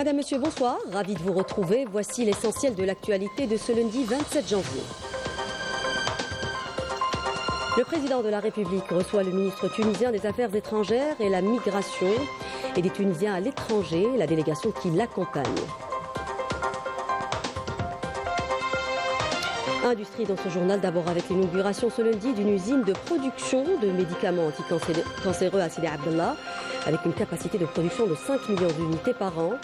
Madame, Monsieur, bonsoir. Ravi de vous retrouver. Voici l'essentiel de l'actualité de ce lundi 27 janvier. Le président de la République reçoit le ministre tunisien des Affaires étrangères et la migration et des Tunisiens à l'étranger, la délégation qui l'accompagne. Industrie dans ce journal, d'abord avec l'inauguration ce lundi d'une usine de production de médicaments anticancéreux à Sidi Abdallah, avec une capacité de production de 5 millions d'unités par an.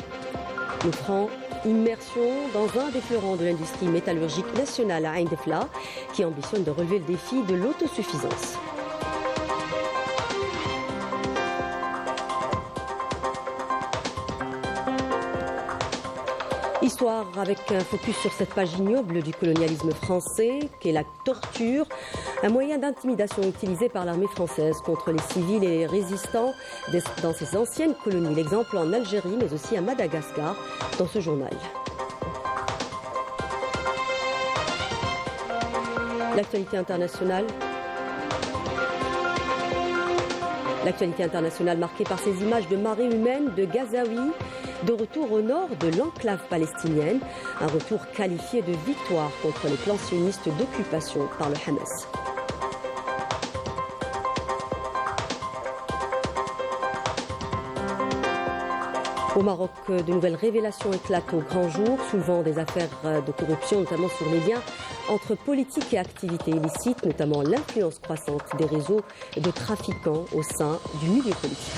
Nous ferons immersion dans un des fleurons de l'industrie métallurgique nationale à Ain Defla, qui ambitionne de relever le défi de l'autosuffisance. Histoire avec un focus sur cette page ignoble du colonialisme français, qu'est la torture, un moyen d'intimidation utilisé par l'armée française contre les civils et les résistants dans ses anciennes colonies. L'exemple en Algérie, mais aussi à Madagascar, dans ce journal. L'actualité internationale. L'actualité internationale marquée par ces images de marée humaine de Gazaouis, de retour au nord de l'enclave palestinienne, un retour qualifié de victoire contre les plans sionistes d'occupation par le Hamas. Au Maroc, de nouvelles révélations éclatent au grand jour, soulevant des affaires de corruption, notamment sur les liens entre politique et activités illicites, notamment l'influence croissante des réseaux de trafiquants au sein du milieu politique.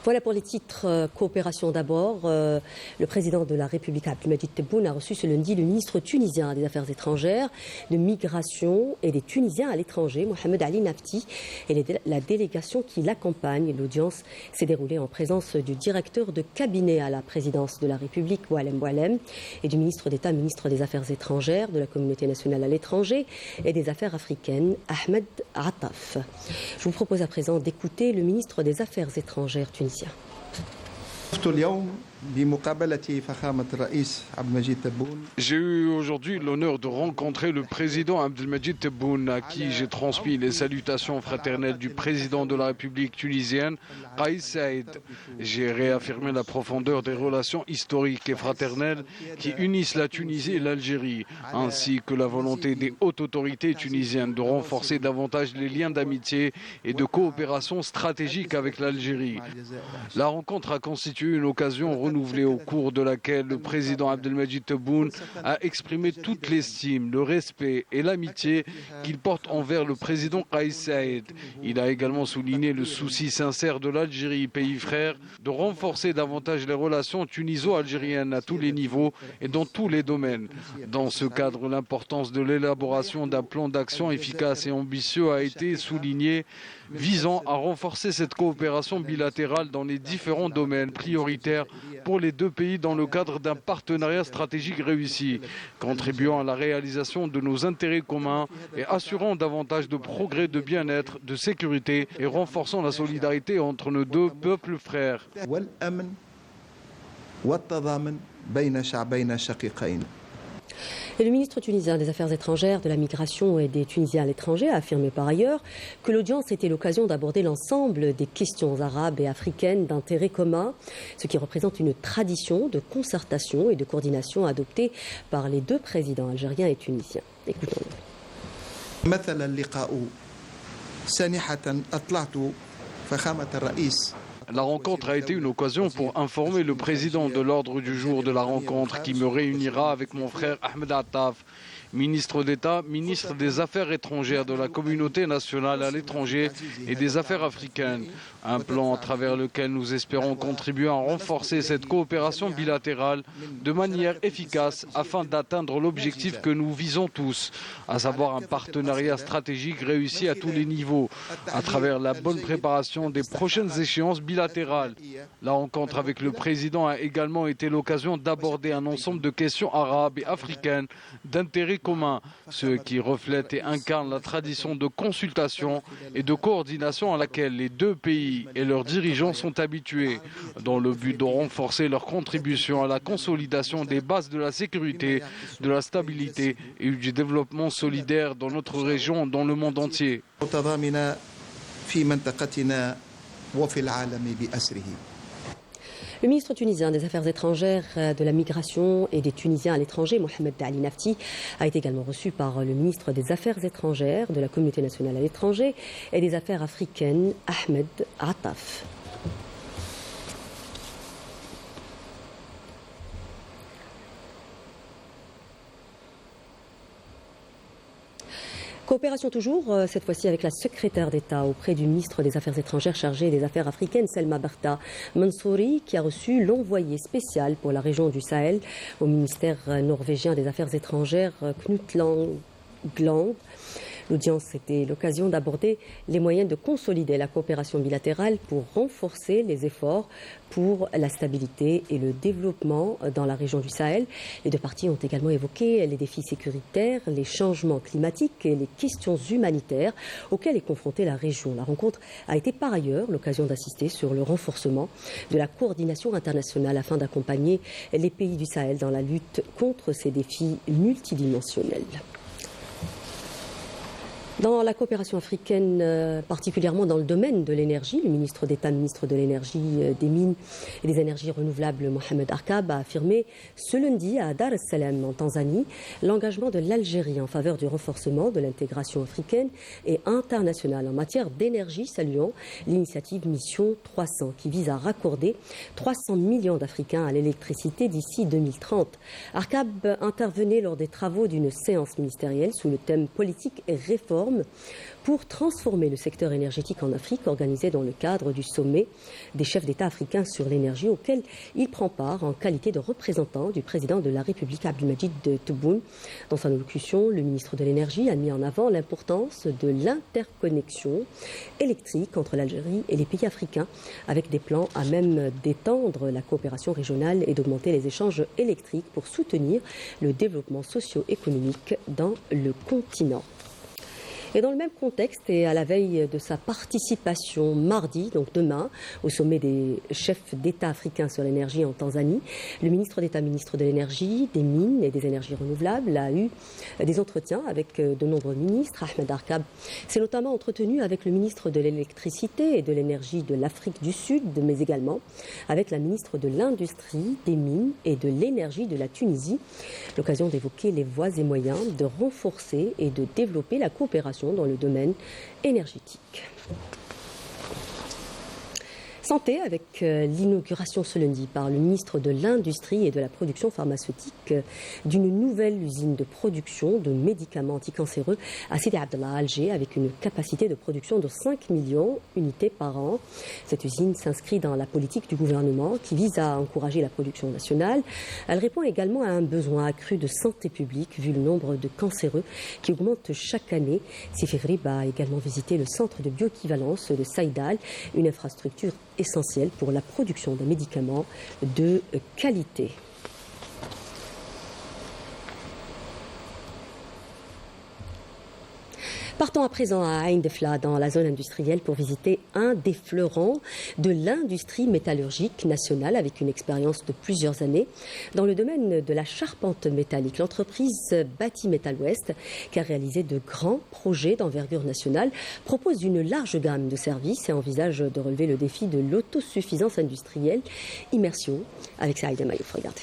Voilà pour les titres. Coopération d'abord. Le président de la République, Abdelmadjid Tebboune, a reçu ce lundi le ministre tunisien des Affaires étrangères, de Migration et des Tunisiens à l'étranger, Mohamed Ali Nafti, et la délégation qui l'accompagne. L'audience s'est déroulée en présence du directeur de cabinet à la présidence de la République, Boualem Boualem, et du ministre d'État, ministre des Affaires étrangères, de la communauté nationale à l'étranger et des Affaires africaines, Ahmed Attaf. Je vous propose à présent d'écouter le ministre des Affaires étrangères tunisien. J'ai eu aujourd'hui l'honneur de rencontrer le président Abdelmadjid Tebboune, à qui j'ai transmis les salutations fraternelles du président de la République tunisienne, Kais Saïed. J'ai réaffirmé la profondeur des relations historiques et fraternelles qui unissent la Tunisie et l'Algérie, ainsi que la volonté des hautes autorités tunisiennes de renforcer davantage les liens d'amitié et de coopération stratégique avec l'Algérie. La rencontre a constitué une occasion renouvelée au cours de laquelle le président Abdelmadjid Tebboune a exprimé toute l'estime, le respect et l'amitié qu'il porte envers le président Kais Saïed. Il a également souligné le souci sincère de l'Algérie, pays frère, de renforcer davantage les relations tuniso-algériennes à tous les niveaux et dans tous les domaines. Dans ce cadre, l'importance de l'élaboration d'un plan d'action efficace et ambitieux a été soulignée, visant à renforcer cette coopération bilatérale dans les différents domaines prioritaires pour les deux pays dans le cadre d'un partenariat stratégique réussi, contribuant à la réalisation de nos intérêts communs et assurant davantage de progrès, de bien-être, de sécurité et renforçant la solidarité entre nos deux peuples frères. Et le ministre tunisien des Affaires étrangères, de la Migration et des Tunisiens à l'étranger a affirmé par ailleurs que l'audience était l'occasion d'aborder l'ensemble des questions arabes et africaines d'intérêt commun, ce qui représente une tradition de concertation et de coordination adoptée par les deux présidents algériens et tunisiens. Écoutons-le. La rencontre a été une occasion pour informer le président de l'ordre du jour de la rencontre qui me réunira avec mon frère Ahmed Attaf, ministre d'État, ministre des Affaires étrangères de la communauté nationale à l'étranger et des Affaires africaines. Un plan à travers lequel nous espérons contribuer à renforcer cette coopération bilatérale de manière efficace afin d'atteindre l'objectif que nous visons tous, à savoir un partenariat stratégique réussi à tous les niveaux, à travers la bonne préparation des prochaines échéances bilatérales. La rencontre avec le président a également été l'occasion d'aborder un ensemble de questions arabes et africaines d'intérêt commun, ce qui reflète et incarne la tradition de consultation et de coordination à laquelle les deux pays et leurs dirigeants sont habitués, dans le but de renforcer leur contribution à la consolidation des bases de la sécurité, de la stabilité et du développement solidaire dans notre région, dans le monde entier. وفي العالم بأسره. Le ministre tunisien des Affaires étrangères, de la migration et des Tunisiens à l'étranger, Mohamed Ali Nafti, a été également reçu par le ministre des Affaires étrangères, de la communauté nationale à l'étranger et des Affaires africaines, Ahmed Attaf. Coopération toujours, cette fois-ci avec la secrétaire d'État auprès du ministre des Affaires étrangères chargé des Affaires africaines, Selma Berta Mansouri, qui a reçu l'envoyé spécial pour la région du Sahel au ministère norvégien des Affaires étrangères, Knut Gland. L'audience était l'occasion d'aborder les moyens de consolider la coopération bilatérale pour renforcer les efforts pour la stabilité et le développement dans la région du Sahel. Les deux parties ont également évoqué les défis sécuritaires, les changements climatiques et les questions humanitaires auxquelles est confrontée la région. La rencontre a été par ailleurs l'occasion d'assister sur le renforcement de la coordination internationale afin d'accompagner les pays du Sahel dans la lutte contre ces défis multidimensionnels. Dans la coopération africaine, particulièrement dans le domaine de l'énergie, le ministre d'État, ministre de l'énergie, des mines et des énergies renouvelables, Mohamed Arkab, a affirmé ce lundi à Dar es Salaam en Tanzanie l'engagement de l'Algérie en faveur du renforcement de l'intégration africaine et internationale en matière d'énergie, saluant l'initiative Mission 300 qui vise à raccorder 300 millions d'Africains à l'électricité d'ici 2030. Arkab intervenait lors des travaux d'une séance ministérielle sous le thème politique et réforme pour transformer le secteur énergétique en Afrique, organisé dans le cadre du sommet des chefs d'État africains sur l'énergie, auquel il prend part en qualité de représentant du président de la République, Abdelmadjid Tebboune. Dans son allocution, le ministre de l'Énergie a mis en avant l'importance de l'interconnexion électrique entre l'Algérie et les pays africains, avec des plans à même d'étendre la coopération régionale et d'augmenter les échanges électriques pour soutenir le développement socio-économique dans le continent. Et dans le même contexte et à la veille de sa participation mardi, donc demain, au sommet des chefs d'État africains sur l'énergie en Tanzanie, le ministre d'État, ministre de l'énergie, des mines et des énergies renouvelables a eu des entretiens avec de nombreux ministres. Ahmed Arkab s'est notamment entretenu avec le ministre de l'électricité et de l'énergie de l'Afrique du Sud, mais également avec la ministre de l'Industrie, des mines et de l'énergie de la Tunisie. L'occasion d'évoquer les voies et moyens de renforcer et de développer la coopération dans le domaine énergétique. Santé avec l'inauguration ce lundi par le ministre de l'Industrie et de la Production pharmaceutique d'une nouvelle usine de production de médicaments anticancéreux à Sidi Abdallah à Alger avec une capacité de production de 5 millions d'unités par an. Cette usine s'inscrit dans la politique du gouvernement qui vise à encourager la production nationale. Elle répond également à un besoin accru de santé publique vu le nombre de cancéreux qui augmente chaque année. Sifir Rib a également visité le centre de bioéquivalence de Saïdal, une infrastructure essentiel pour la production de médicaments de qualité. Partons à présent à Ain Defla, dans la zone industrielle, pour visiter un des fleurons de l'industrie métallurgique nationale avec une expérience de plusieurs années dans le domaine de la charpente métallique. L'entreprise Bati Metal West, qui a réalisé de grands projets d'envergure nationale, propose une large gamme de services et envisage de relever le défi de l'autosuffisance industrielle. Immersion avec Saïda Mayouf. Regardez.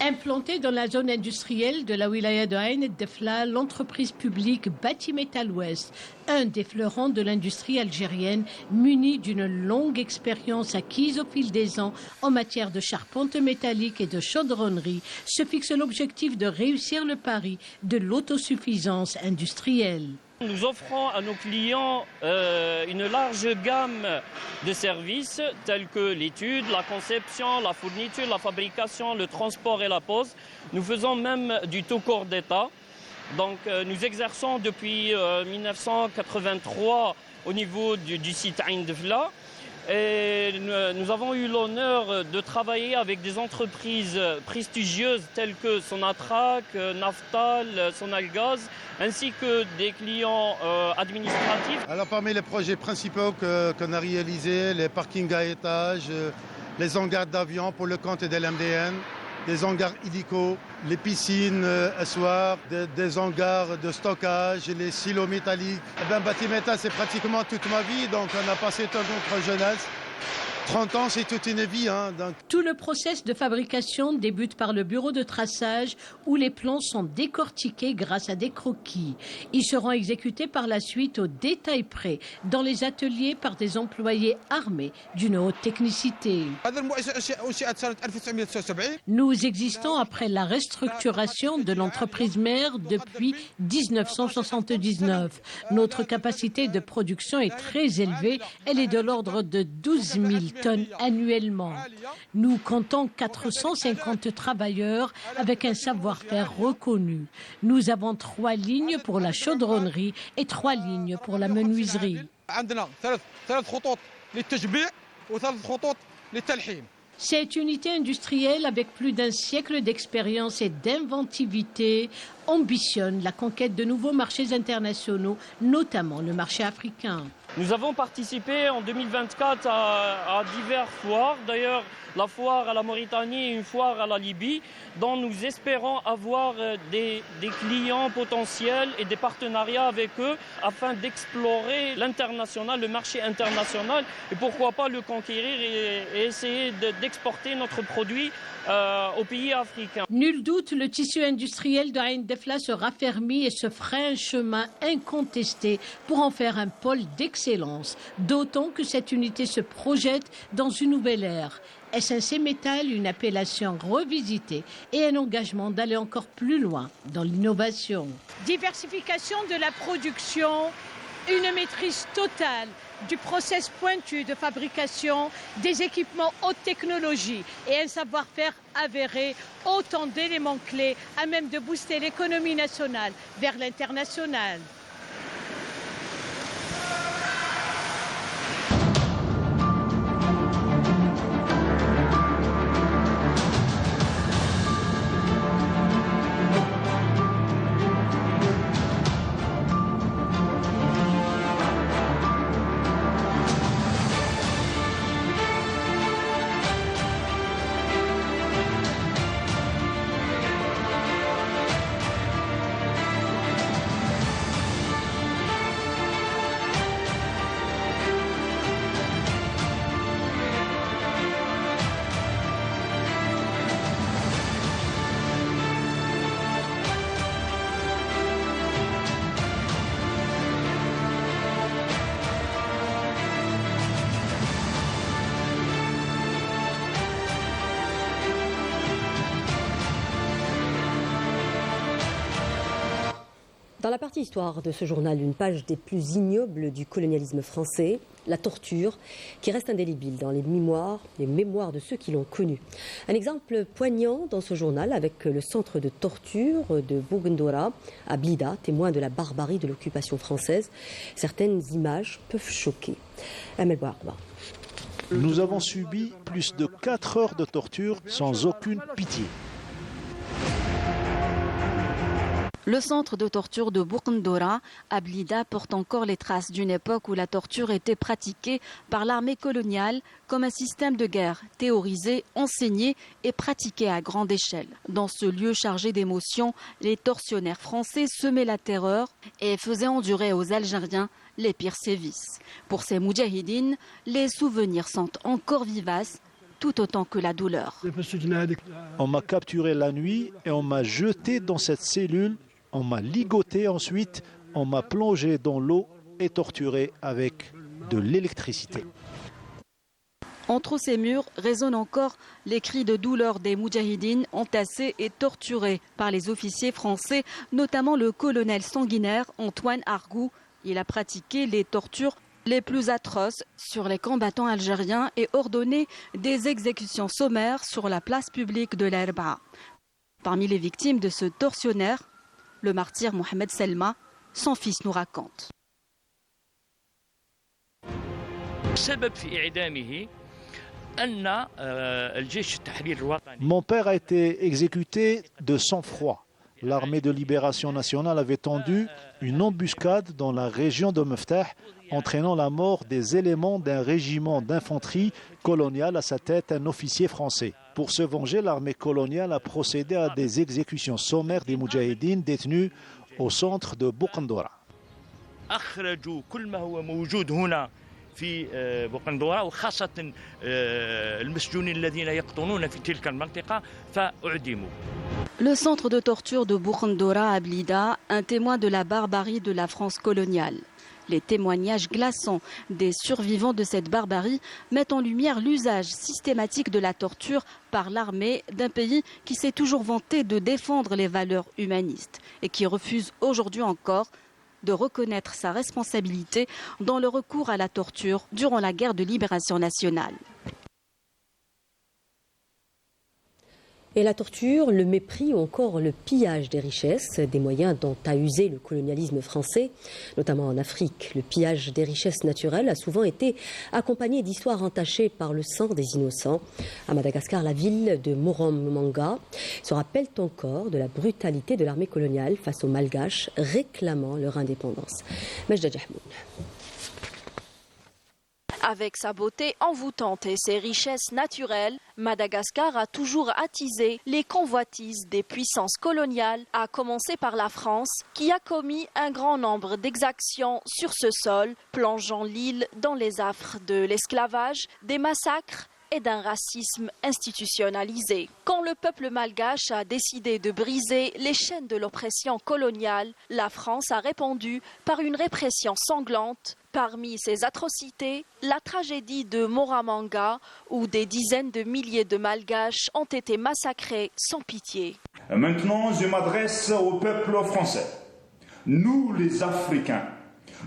Implantée dans la zone industrielle de la wilaya de Ain Defla, l'entreprise publique Bati Metal West, un des fleurons de l'industrie algérienne, muni d'une longue expérience acquise au fil des ans en matière de charpente métallique et de chaudronnerie, se fixe l'objectif de réussir le pari de l'autosuffisance industrielle. Nous offrons à nos clients une large gamme de services tels que l'étude, la conception, la fourniture, la fabrication, le transport et la pose. Nous faisons même du tout corps d'État. Donc nous exerçons depuis 1983 au niveau du site Ain Defla. Et nous avons eu l'honneur de travailler avec des entreprises prestigieuses telles que Sonatrach, Naftal, Sonalgaz, ainsi que des clients administratifs. Alors parmi les projets principaux qu'on a réalisés, les parkings à étages, les hangars d'avions pour le compte de l'MDN, des hangars hélico, les piscines assoirs, des hangars de stockage, les silos métalliques. Batimeta, c'est pratiquement toute ma vie, donc on a passé toute notre jeunesse. 30 ans, c'est toute une vie. Donc. Tout le process de fabrication débute par le bureau de traçage où les plans sont décortiqués grâce à des croquis. Ils seront exécutés par la suite au détail près dans les ateliers par des employés armés d'une haute technicité. Nous existons après la restructuration de l'entreprise mère depuis 1979. Notre capacité de production est très élevée. Elle est de l'ordre de 12 000 tonnes annuellement. Nous comptons 450 travailleurs avec un savoir-faire reconnu. Nous avons 3 lignes pour la chaudronnerie et 3 lignes pour la menuiserie. Cette unité industrielle, avec plus d'1 siècle d'expérience et d'inventivité, ambitionne la conquête de nouveaux marchés internationaux, notamment le marché africain. Nous avons participé en 2024 à diverses foires. D'ailleurs, la foire à la Mauritanie et une foire à la Libye, dont nous espérons avoir des clients potentiels et des partenariats avec eux afin d'explorer l'international, le marché international et pourquoi pas le conquérir et essayer d'exporter notre produit aux pays africains. Nul doute, le tissu industriel de Ain Defla se raffermit et se fera un chemin incontesté pour en faire un pôle d'excellence. D'autant que cette unité se projette dans une nouvelle ère. SNC Métal, une appellation revisitée et un engagement d'aller encore plus loin dans l'innovation. Diversification de la production, une maîtrise totale du process pointu de fabrication, des équipements haute technologie et un savoir-faire avéré, autant d'éléments clés à même de booster l'économie nationale vers l'international. Dans la partie histoire de ce journal, une page des plus ignobles du colonialisme français, la torture, qui reste indélébile dans les mémoires de ceux qui l'ont connue. Un exemple poignant dans ce journal avec le centre de torture de Bourguendora à Blida, témoin de la barbarie de l'occupation française. Certaines images peuvent choquer. Amel Bouarba. Nous avons subi plus de 4 heures de torture sans aucune pitié. Le centre de torture de Bourguendora à Blida porte encore les traces d'une époque où la torture était pratiquée par l'armée coloniale comme un système de guerre, théorisé, enseigné et pratiqué à grande échelle. Dans ce lieu chargé d'émotions, les tortionnaires français semaient la terreur et faisaient endurer aux Algériens les pires sévices. Pour ces moudjahidines, les souvenirs sont encore vivaces, tout autant que la douleur. On m'a capturé la nuit et on m'a jeté dans cette cellule. On m'a ligoté ensuite, on m'a plongé dans l'eau et torturé avec de l'électricité. Entre ces murs résonnent encore les cris de douleur des moudjahidines entassés et torturés par les officiers français, notamment le colonel sanguinaire Antoine Argou. Il a pratiqué les tortures les plus atroces sur les combattants algériens et ordonné des exécutions sommaires sur la place publique de l'Erba. Parmi les victimes de ce tortionnaire, le martyr Mohamed Selma, son fils nous raconte. Mon père a été exécuté de sang-froid. L'armée de libération nationale avait tendu une embuscade dans la région de Meftah entraînant la mort des éléments d'un régiment d'infanterie coloniale, à sa tête un officier français. Pour se venger, l'armée coloniale a procédé à des exécutions sommaires des moudjahidines détenus au centre de Bouqendoura. في بوقندورة وخاصة المسجونين الذين يقطنون في تلك المنطقة فأعدموا. Le centre de torture de Bouqendoura à Blida, un témoin de la barbarie de la France coloniale. Les témoignages glaçants des survivants de cette barbarie mettent en lumière l'usage systématique de la torture par l'armée d'un pays qui s'est toujours vanté de défendre les valeurs humanistes et qui refuse aujourd'hui encore de reconnaître sa responsabilité dans le recours à la torture durant la guerre de libération nationale. Et la torture, le mépris ou encore le pillage des richesses, des moyens dont a usé le colonialisme français, notamment en Afrique. Le pillage des richesses naturelles a souvent été accompagné d'histoires entachées par le sang des innocents. À Madagascar, la ville de Moramanga se rappelle encore de la brutalité de l'armée coloniale face aux Malgaches réclamant leur indépendance. Majda Jahmoun. Avec sa beauté envoûtante et ses richesses naturelles, Madagascar a toujours attisé les convoitises des puissances coloniales, à commencer par la France, qui a commis un grand nombre d'exactions sur ce sol, plongeant l'île dans les affres de l'esclavage, des massacres et d'un racisme institutionnalisé. Quand le peuple malgache a décidé de briser les chaînes de l'oppression coloniale, la France a répondu par une répression sanglante. Parmi ces atrocités, la tragédie de Moramanga, où des dizaines de milliers de Malgaches ont été massacrés sans pitié. Maintenant, je m'adresse au peuple français. Nous, les Africains,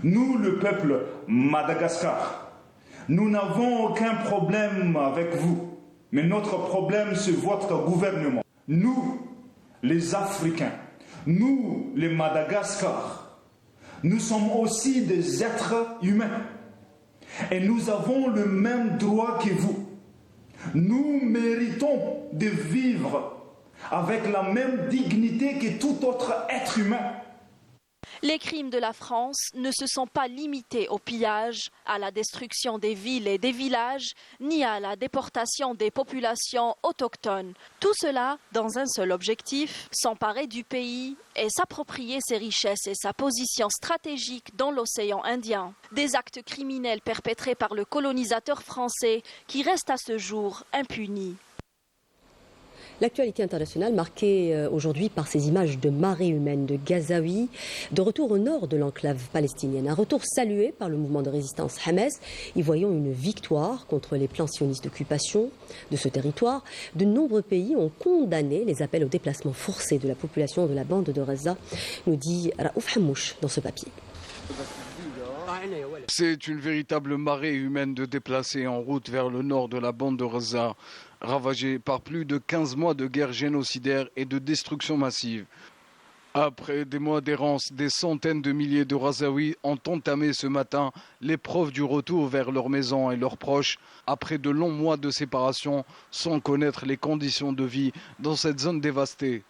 nous, le peuple Madagascar, nous n'avons aucun problème avec vous, mais notre problème, c'est votre gouvernement. Nous, les Africains, nous, les Madagascar, nous sommes aussi des êtres humains et nous avons le même droit que vous. Nous méritons de vivre avec la même dignité que tout autre être humain. Les crimes de la France ne se sont pas limités au pillage, à la destruction des villes et des villages, ni à la déportation des populations autochtones. Tout cela dans un seul objectif, s'emparer du pays et s'approprier ses richesses et sa position stratégique dans l'océan Indien. Des actes criminels perpétrés par le colonisateur français qui restent à ce jour impunis. L'actualité internationale marquée aujourd'hui par ces images de marée humaine de Gazaouis, de retour au nord de l'enclave palestinienne. Un retour salué par le mouvement de résistance Hamas, y voyant une victoire contre les plans sionistes d'occupation de ce territoire. De nombreux pays ont condamné les appels au déplacement forcé de la population de la bande de Gaza, nous dit Raouf Hamouche dans ce papier. C'est une véritable marée humaine de déplacés en route vers le nord de la bande de Gaza, ravagée par plus de 15 mois de guerre génocidaire et de destruction massive. Après des mois d'errance, des centaines de milliers de Gazaouis ont entamé ce matin l'épreuve du retour vers leurs maisons et leurs proches, après de longs mois de séparation, sans connaître les conditions de vie dans cette zone dévastée.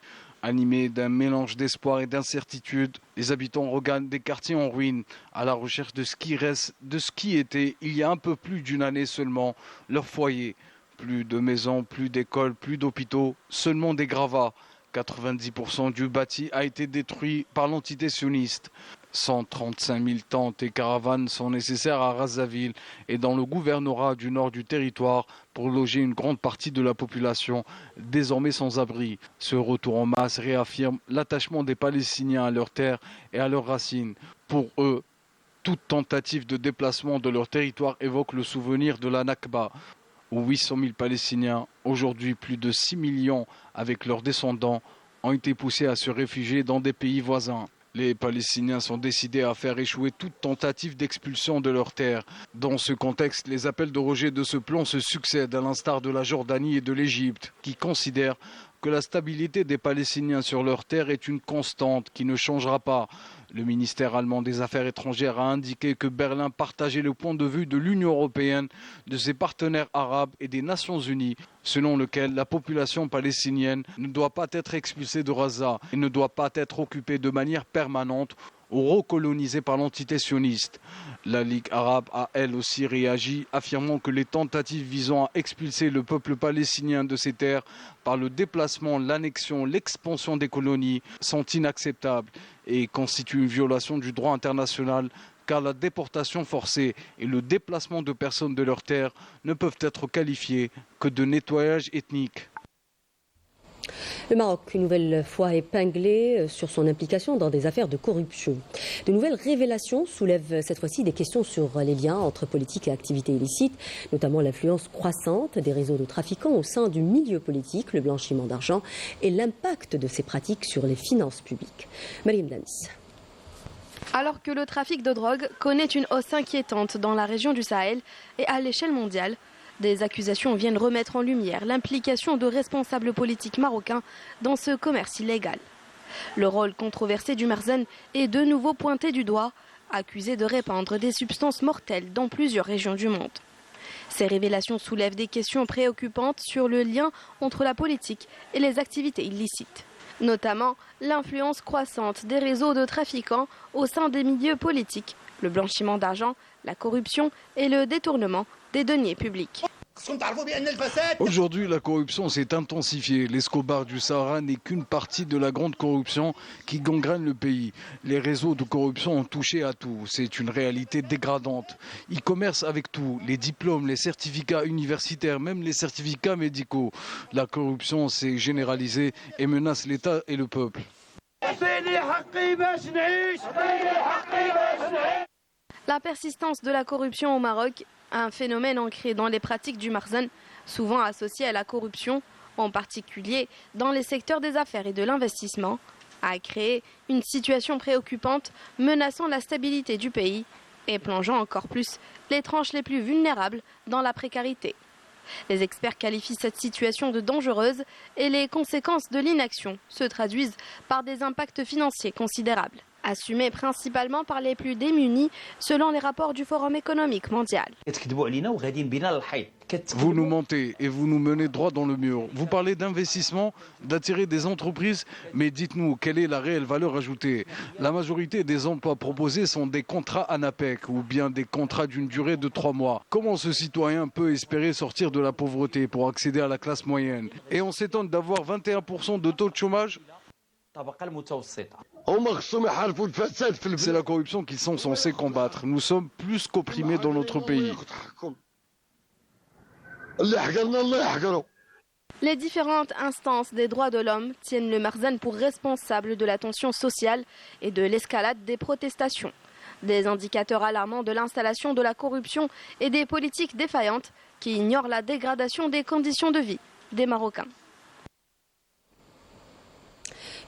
Animés d'un mélange d'espoir et d'incertitude, les habitants regagnent des quartiers en ruine à la recherche de ce qui reste, de ce qui était, il y a un peu plus d'une année seulement, leur foyer. Plus de maisons, plus d'écoles, plus d'hôpitaux, seulement des gravats. 90% du bâti a été détruit par l'entité sioniste. 135 000 tentes et caravanes sont nécessaires à Razaville et dans le gouvernorat du nord du territoire pour loger une grande partie de la population désormais sans abri. Ce retour en masse réaffirme l'attachement des Palestiniens à leurs terres et à leurs racines. Pour eux, toute tentative de déplacement de leur territoire évoque le souvenir de la Nakba, où 800 000 Palestiniens, aujourd'hui plus de 6 millions avec leurs descendants, ont été poussés à se réfugier dans des pays voisins. Les Palestiniens sont décidés à faire échouer toute tentative d'expulsion de leurs terres. Dans ce contexte, les appels de rejet de ce plan se succèdent à l'instar de la Jordanie et de l'Égypte, qui considèrent que la stabilité des Palestiniens sur leurs terres est une constante qui ne changera pas. Le ministère allemand des Affaires étrangères a indiqué que Berlin partageait le point de vue de l'Union européenne, de ses partenaires arabes et des Nations unies, selon lequel la population palestinienne ne doit pas être expulsée de Gaza et ne doit pas être occupée de manière permanente recolonisés par l'entité sioniste. La Ligue arabe a elle aussi réagi, affirmant que les tentatives visant à expulser le peuple palestinien de ses terres par le déplacement, l'annexion, l'expansion des colonies sont inacceptables et constituent une violation du droit international, car la déportation forcée et le déplacement de personnes de leurs terres ne peuvent être qualifiés que de nettoyage ethnique. Le Maroc, une nouvelle fois épinglé sur son implication dans des affaires de corruption. De nouvelles révélations soulèvent cette fois-ci des questions sur les liens entre politique et activités illicites, notamment l'influence croissante des réseaux de trafiquants au sein du milieu politique, le blanchiment d'argent et l'impact de ces pratiques sur les finances publiques. Mariam Damis. Alors que le trafic de drogue connaît une hausse inquiétante dans la région du Sahel et à l'échelle mondiale, des accusations viennent remettre en lumière l'implication de responsables politiques marocains dans ce commerce illégal. Le rôle controversé du Merzen est de nouveau pointé du doigt, accusé de répandre des substances mortelles dans plusieurs régions du monde. Ces révélations soulèvent des questions préoccupantes sur le lien entre la politique et les activités illicites, notamment l'influence croissante des réseaux de trafiquants au sein des milieux politiques, le blanchiment d'argent, la corruption et le détournement des deniers publics. Aujourd'hui, la corruption s'est intensifiée. L'escobar du Sahara n'est qu'une partie de la grande corruption qui gangrène le pays. Les réseaux de corruption ont touché à tout. C'est une réalité dégradante. Ils commercent avec tout, les diplômes, les certificats universitaires, même les certificats médicaux. La corruption s'est généralisée et menace l'État et le peuple. La persistance de la corruption au Maroc, un phénomène ancré dans les pratiques du Merzen, souvent associé à la corruption, en particulier dans les secteurs des affaires et de l'investissement, a créé une situation préoccupante menaçant la stabilité du pays et plongeant encore plus les tranches les plus vulnérables dans la précarité. Les experts qualifient cette situation de dangereuse et les conséquences de l'inaction se traduisent par des impacts financiers considérables, assumés principalement par les plus démunis selon les rapports du Forum économique mondial. Vous nous mentez et vous nous menez droit dans le mur. Vous parlez d'investissement, d'attirer des entreprises, mais dites-nous, quelle est la réelle valeur ajoutée? La majorité des emplois proposés sont des contrats ANAPEC ou bien des contrats d'une durée de 3 mois. Comment ce citoyen peut espérer sortir de la pauvreté pour accéder à la classe moyenne? Et on s'étonne d'avoir 21% de taux de chômage? C'est la corruption qu'ils sont censés combattre. Nous sommes plus qu'opprimés dans notre pays. Les différentes instances des droits de l'homme tiennent le Merzen pour responsable de la tension sociale et de l'escalade des protestations. Des indicateurs alarmants de l'installation de la corruption et des politiques défaillantes qui ignorent la dégradation des conditions de vie des Marocains.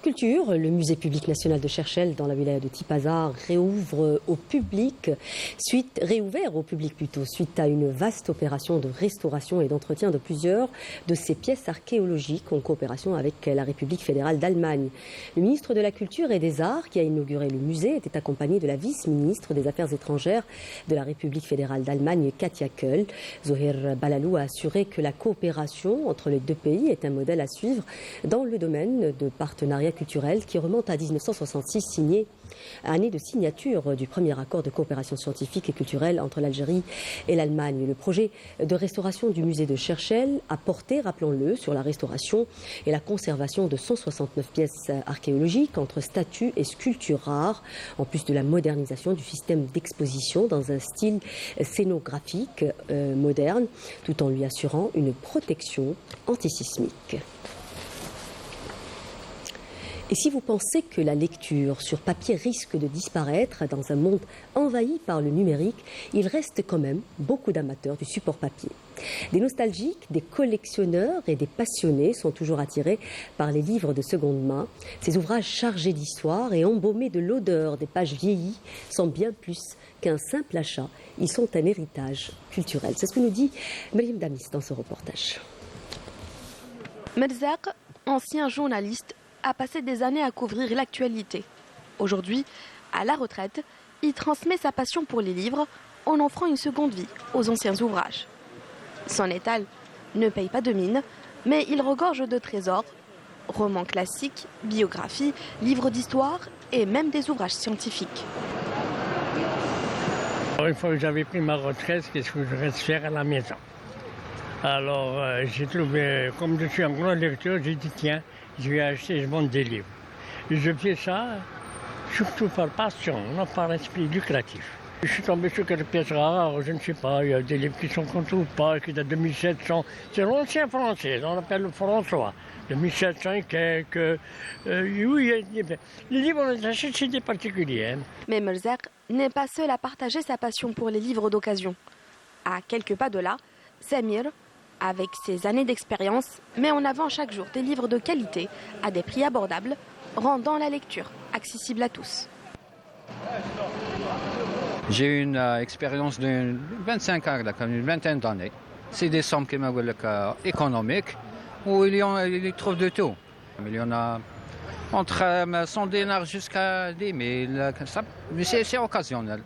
Culture, le musée public national de Cherchell dans la wilaya de Tipaza réouvert au public suite à une vaste opération de restauration et d'entretien de plusieurs de ces pièces archéologiques en coopération avec la République fédérale d'Allemagne. Le ministre de la Culture et des Arts qui a inauguré le musée était accompagné de la vice-ministre des Affaires étrangères de la République fédérale d'Allemagne, Katia Köll. Zohir Balalou a assuré que la coopération entre les deux pays est un modèle à suivre dans le domaine de partenariat culturel qui remonte à 1966, année de signature du premier accord de coopération scientifique et culturelle entre l'Algérie et l'Allemagne. Le projet de restauration du musée de Cherchell a porté, rappelons-le, sur la restauration et la conservation de 169 pièces archéologiques entre statues et sculptures rares, en plus de la modernisation du système d'exposition dans un style scénographique moderne, tout en lui assurant une protection antisismique. Et si vous pensez que la lecture sur papier risque de disparaître dans un monde envahi par le numérique, il reste quand même beaucoup d'amateurs du support papier. Des nostalgiques, des collectionneurs et des passionnés sont toujours attirés par les livres de seconde main. Ces ouvrages chargés d'histoire et embaumés de l'odeur des pages vieillies sont bien plus qu'un simple achat. Ils sont un héritage culturel. C'est ce que nous dit Mariam Damis dans ce reportage. Merzaq, ancien journaliste, a passé des années à couvrir l'actualité. Aujourd'hui, à la retraite, il transmet sa passion pour les livres en offrant une seconde vie aux anciens ouvrages. Son étal ne paye pas de mine, mais il regorge de trésors, romans classiques, biographies, livres d'histoire et même des ouvrages scientifiques. Une fois que j'avais pris ma retraite, qu'est-ce que je reste faire à la maison? Alors j'ai trouvé, comme je suis un grand lecteur, j'ai dit tiens, je vais acheter, je vends des livres. Et je fais ça surtout par passion, non par esprit lucratif. Je suis tombé sur quelques pièces rares, je ne sais pas, il y a des livres qui sont qu'on ne trouve pas, qui datent de 1700. C'est l'ancien français, on l'appelle le François, de 1700 et quelques. Oui, les livres, on les achète chez des particuliers. Hein. Mais Melzer n'est pas seul à partager sa passion pour les livres d'occasion. À quelques pas de là, Samir, avec ses années d'expérience, met en avant chaque jour des livres de qualité à des prix abordables, rendant la lecture accessible à tous. J'ai eu une expérience de 25 ans, une vingtaine d'années. C'est des sommes économiques où il y trouve de tout. Il y en a entre 100 dinars jusqu'à 10 000, mais c'est occasionnel.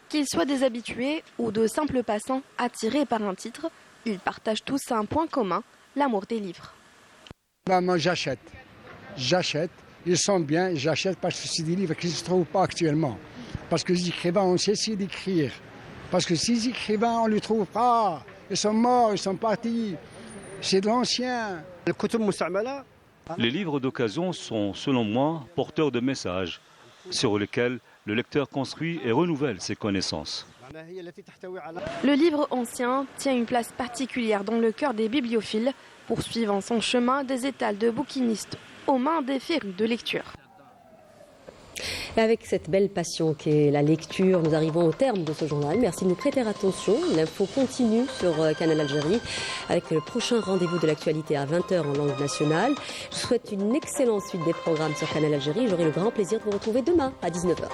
Qu'ils soient des habitués ou de simples passants attirés par un titre, ils partagent tous un point commun, l'amour des livres. Moi j'achète, ils sont bien, j'achète parce que c'est des livres qui ne se trouvent pas actuellement. Parce que les écrivains ont cessé d'écrire. Parce que ces écrivains, on ne les trouve pas. Ils sont morts, ils sont partis. C'est de l'ancien. Les livres d'occasion sont, selon moi, porteurs de messages sur lesquels le lecteur construit et renouvelle ses connaissances. Le livre ancien tient une place particulière dans le cœur des bibliophiles, poursuivant son chemin des étals de bouquinistes aux mains des férus de lecture. Et avec cette belle passion qu'est la lecture, nous arrivons au terme de ce journal. Merci de nous prêter attention. L'info continue sur Canal Algérie avec le prochain rendez-vous de l'actualité à 20h en langue nationale. Je vous souhaite une excellente suite des programmes sur Canal Algérie. J'aurai le grand plaisir de vous retrouver demain à 19h.